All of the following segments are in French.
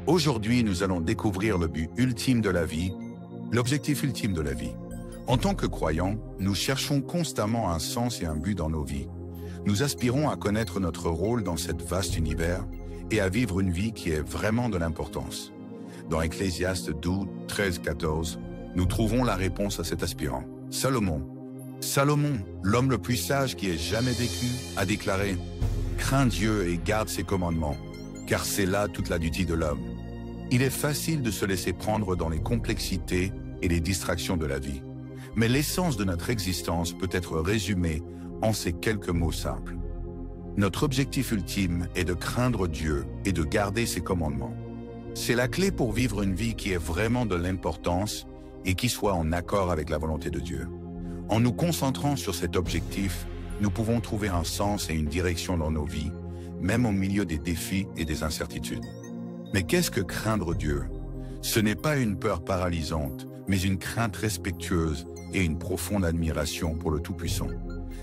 Aujourd'hui, nous allons découvrir le but ultime de la vie, l'objectif ultime de la vie. En tant que croyants, nous cherchons constamment un sens et un but dans nos vies. Nous aspirons à connaître notre rôle dans cet vaste univers et à vivre une vie qui est vraiment de l'importance. Dans Ecclésiaste 12, 13, 14, nous trouvons la réponse à cet aspirant. Salomon, l'homme le plus sage qui ait jamais vécu, a déclaré « Crains Dieu et garde ses commandements, car c'est là toute la duty de l'homme. » Il est facile de se laisser prendre dans les complexités et les distractions de la vie. Mais l'essence de notre existence peut être résumée en ces quelques mots simples. Notre objectif ultime est de craindre Dieu et de garder ses commandements. C'est la clé pour vivre une vie qui est vraiment de l'importance et qui soit en accord avec la volonté de Dieu. En nous concentrant sur cet objectif, nous pouvons trouver un sens et une direction dans nos vies, même au milieu des défis et des incertitudes. Mais qu'est-ce que craindre Dieu? Ce n'est pas une peur paralysante, mais une crainte respectueuse et une profonde admiration pour le Tout-Puissant.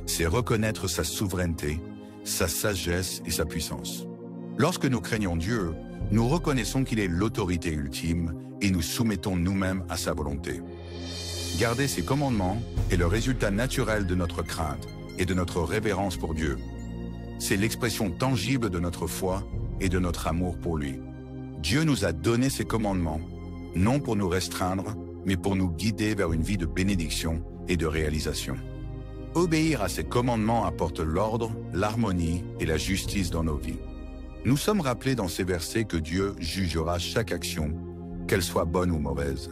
C'est reconnaître sa souveraineté, sa sagesse et sa puissance. Lorsque nous craignons Dieu, nous reconnaissons qu'il est l'autorité ultime et nous soumettons nous-mêmes à sa volonté. Garder ses commandements est le résultat naturel de notre crainte et de notre révérence pour Dieu. C'est l'expression tangible de notre foi et de notre amour pour lui. Dieu nous a donné ses commandements, non pour nous restreindre, mais pour nous guider vers une vie de bénédiction et de réalisation. Obéir à ses commandements apporte l'ordre, l'harmonie et la justice dans nos vies. Nous sommes rappelés dans ces versets que Dieu jugera chaque action, qu'elle soit bonne ou mauvaise.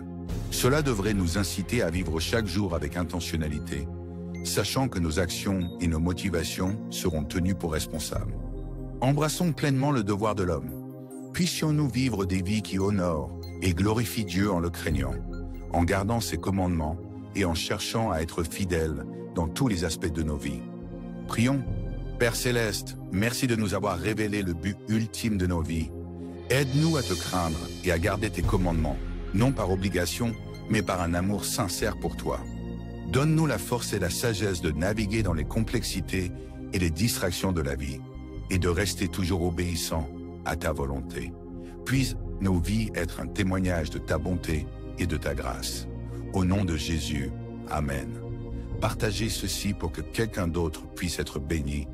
Cela devrait nous inciter à vivre chaque jour avec intentionnalité, sachant que nos actions et nos motivations seront tenues pour responsables. Embrassons pleinement le devoir de l'homme. Puissions-nous vivre des vies qui honorent et glorifient Dieu en le craignant, en gardant ses commandements et en cherchant à être fidèles dans tous les aspects de nos vies. Prions. Père Céleste, merci de nous avoir révélé le but ultime de nos vies. Aide-nous à te craindre et à garder tes commandements, non par obligation, mais par un amour sincère pour toi. Donne-nous la force et la sagesse de naviguer dans les complexités et les distractions de la vie, et de rester toujours obéissants à ta volonté. Puisse nos vies être un témoignage de ta bonté et de ta grâce. Au nom de Jésus, Amen. Partagez ceci pour que quelqu'un d'autre puisse être béni